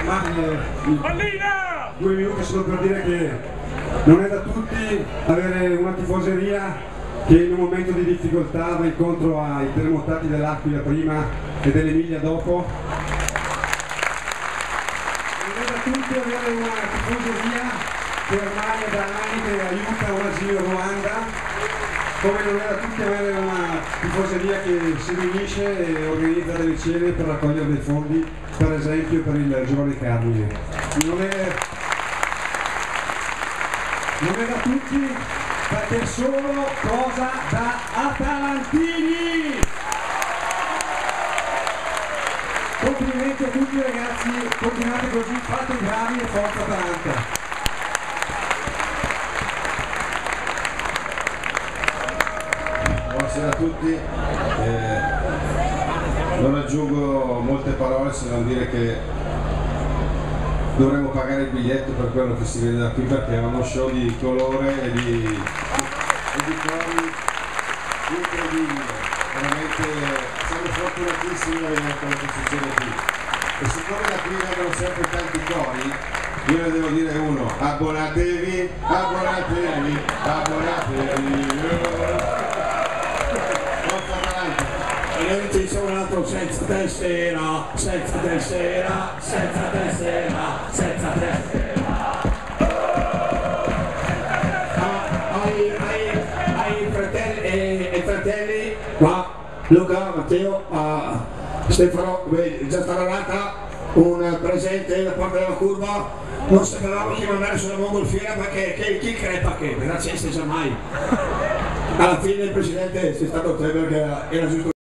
Ma 2 minuti solo per dire che non è da tutti avere una tifoseria che in un momento di difficoltà va incontro ai terremotati dell'Aquila prima e dell'Emilia dopo. Non è da tutti avere una tifoseria che ormai è da anni che aiuta un asilo in Ruanda, come non è da tutti avere una tifoseria che si riunisce e organizza delle cene per raccogliere dei fondi, per esempio per il Giovane Carmine. Non è da tutti perché è solo cosa da atalantini! Complimenti a tutti ragazzi, continuate così, fate i bravi e forza Atalanta! Buonasera a tutti, non aggiungo molte parole se non dire che dovremmo pagare il biglietto per quello che si vede da qui, perché è uno show di colore e di cori incredibile, veramente siamo fortunatissimi a vedere quello che succede qui, e siccome da qui vengono sempre tanti cori, io ne devo dire uno: abbonatevi, abbonatevi, abbonatevi. E noi ci diciamo un altro: senza tessera, senza tessera, senza tessera, senza tessera. Ai fratelli qua, Luca, Matteo, Stefano, già stata data un presente da parte della curva. Non sapevamo chi mandare sulla mongolfiera perché chi crepa che, non si sa mai. Alla fine il presidente è stato te perché era giusto.